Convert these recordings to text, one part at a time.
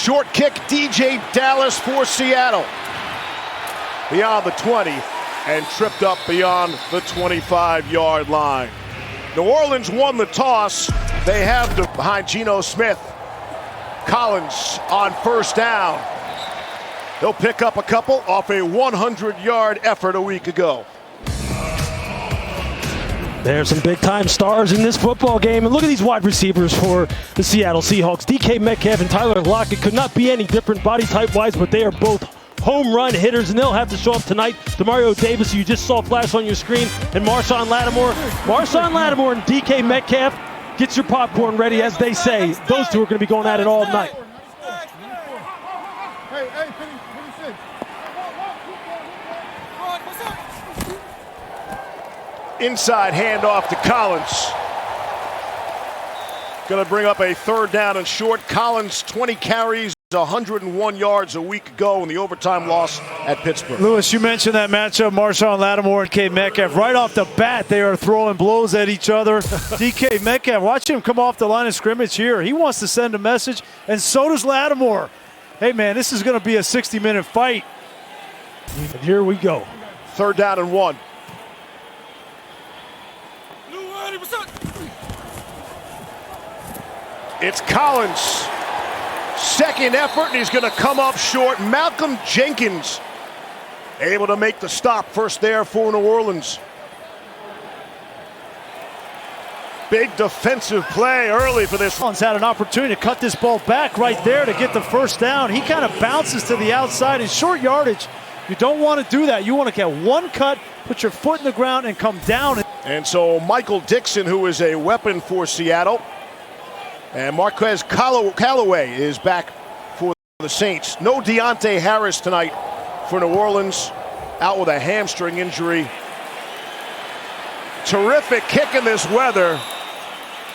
Short kick, DJ Dallas for Seattle. Beyond the 20 and tripped up beyond the 25-yard line. New Orleans won the toss. They have behind Geno Smith. Collins on first down. He'll pick up a couple off a 100-yard effort a week ago. There's some big-time stars in this football game. And look at these wide receivers for the Seattle Seahawks. DK Metcalf and Tyler Lockett could not be any different body type-wise, but they are both home run hitters, and they'll have to show up tonight. Demario Davis, who you just saw flash on your screen, and Marshawn Lattimore. Marshawn Lattimore and DK Metcalf, get your popcorn ready, as they say. Those two are going to be going at it all night. Inside handoff to Collins. Going to bring up a third down and short. Collins, 20 carries, 101 yards a week ago in the overtime loss at Pittsburgh. Lewis, you mentioned that matchup, Marshawn Lattimore and DK Metcalf. Right off the bat, they are throwing blows at each other. DK Metcalf, watch him come off the line of scrimmage here. He wants to send a message, and so does Lattimore. Hey, man, this is going to be a 60-minute fight. And here we go. Third down and 1. It's Collins. Second effort, and he's going to come up short. Malcolm Jenkins able to make the stop. First there for New Orleans. Big defensive play early for this. Collins had an opportunity to cut this ball back right there to get the first down. He kind of bounces to the outside in short yardage. You don't want to do that. You want to get one cut, put your foot in the ground, and come down. And so Michael Dixon, who is a weapon for Seattle, and Marquez Callaway is back for the Saints. No Deontay Harris tonight for New Orleans, out with a hamstring injury. Terrific kick in this weather,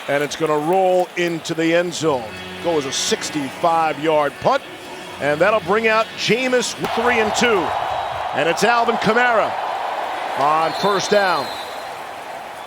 and it's going to roll into the end zone. Goes a 65-yard punt, and that'll bring out Jameis 3-2. And it's Alvin Kamara on first down.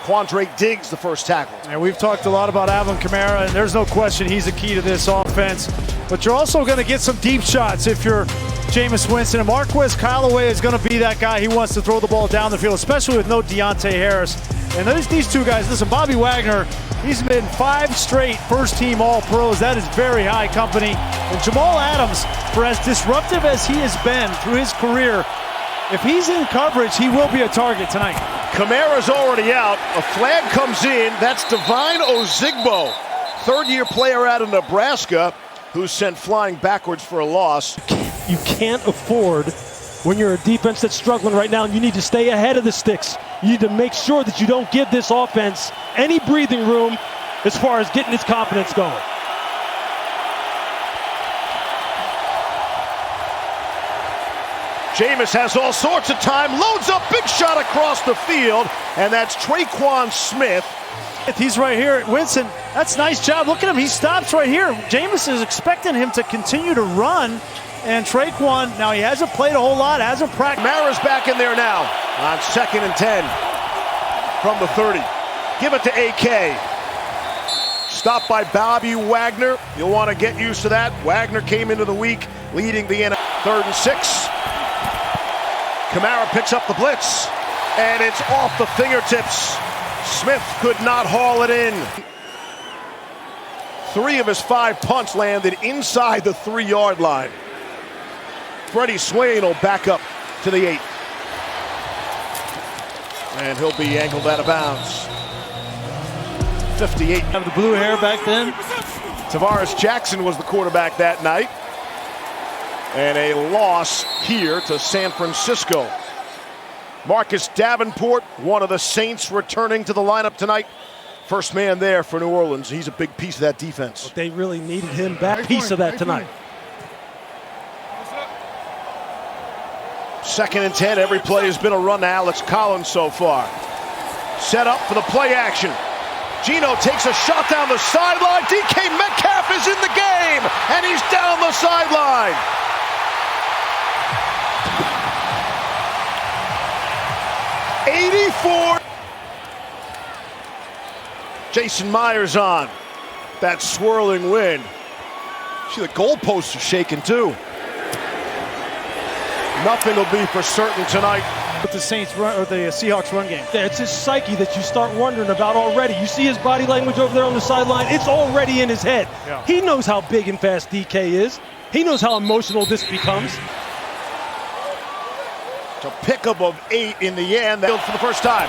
Quandre Diggs, the first tackle. And we've talked a lot about Alvin Kamara, and there's no question he's the key to this offense. But you're also going to get some deep shots if you're Jameis Winston. And Marquez Callaway is going to be that guy. He wants to throw the ball down the field, especially with no Deontay Harris. And these two guys, listen, Bobby Wagner, he's been 5 straight first-team All-Pros. That is very high company. And Jamal Adams, for as disruptive as he has been through his career, if he's in coverage, he will be a target tonight. Kamara's already out. A flag comes in. That's Divine Ozigbo, third-year player out of Nebraska, who's sent flying backwards for a loss. You can't afford, when you're a defense that's struggling right now, and you need to stay ahead of the sticks. You need to make sure that you don't give this offense any breathing room as far as getting its confidence going. Jameis has all sorts of time, loads up, big shot across the field, and that's Traquan Smith. He's right here. Winston, that's a nice job. Look at him. He stops right here. Jameis is expecting him to continue to run. And Traquan, now he hasn't played a whole lot, hasn't practiced. Mara's back in there now on 2nd and 10 from the 30. Give it to AK. Stopped by Bobby Wagner. You'll want to get used to that. Wagner came into the week leading the NFL. 3rd and 6. Kamara picks up the blitz, and it's off the fingertips. Smith could not haul it in. 3 of his 5 punts landed inside the 3-yard line. Freddie Swain will back up to the 8. And he'll be angled out of bounds. 58. Have the blue hair back then. Tavares Jackson was the quarterback that night. And a loss here to San Francisco. Marcus Davenport, one of the Saints, returning to the lineup tonight. First man there for New Orleans. He's a big piece of that defense. But they really needed him back. Piece of that tonight. 2nd and 10. Every play has been a run to Alex Collins so far. Set up for the play action. Geno takes a shot down the sideline. DK Metcalf is in the game, and he's down the sideline. Jason Myers on that swirling wind. See, the goalposts are shaking too. Nothing will be for certain tonight. With the Saints run, or the Seahawks run game. It's his psyche that you start wondering about already. You see his body language over there on the sideline. It's already in his head. Yeah. He knows how big and fast DK is. He knows how emotional this becomes. It's a pickup of 8 in the end. For the first time.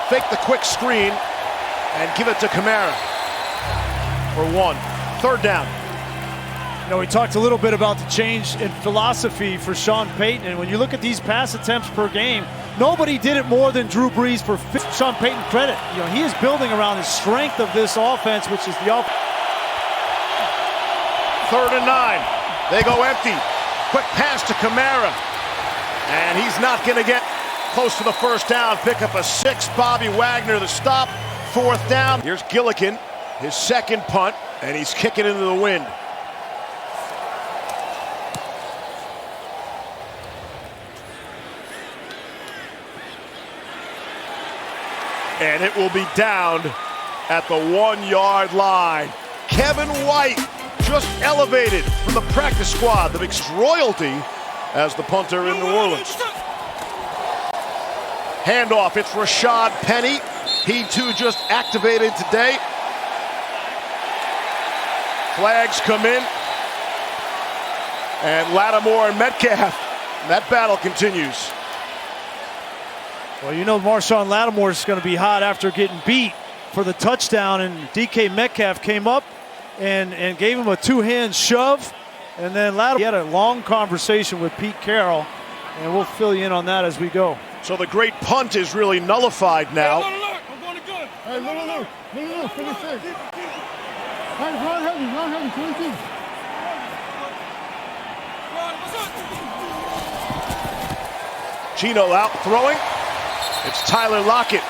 Fake the quick screen and give it to Kamara for 1. Third down. You know, we talked a little bit about the change in philosophy for Sean Payton, and when you look at these pass attempts per game, nobody did it more than Drew Brees. For Sean Payton credit, you know, he is building around the strength of this offense, which is the offense. 3rd and 9. They go empty. Quick pass to Kamara, and he's not going to get close to the first down. Pick up a 6. Bobby Wagner the stop. 4th down. Here's Gillikin, his second punt, and he's kicking into the wind. And it will be down at the 1-yard line. Kevin White just elevated from the practice squad. The big royalty as the punter in New Orleans. Handoff, it's Rashad Penny. He too just activated today. Flags come in. And Lattimore and Metcalf. That battle continues. Well, you know Marshawn Lattimore is going to be hot after getting beat for the touchdown, and DK Metcalf came up and gave him a 2-hand shove, and then Lattimore had a long conversation with Pete Carroll, and we'll fill you in on that as we go. So the great punt is really nullified now. Hey, look, I'm going to good. Hey, look, finish it. Hey, run heavy, 22. Gino out throwing. It's Tyler Lockett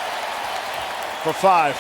for 5.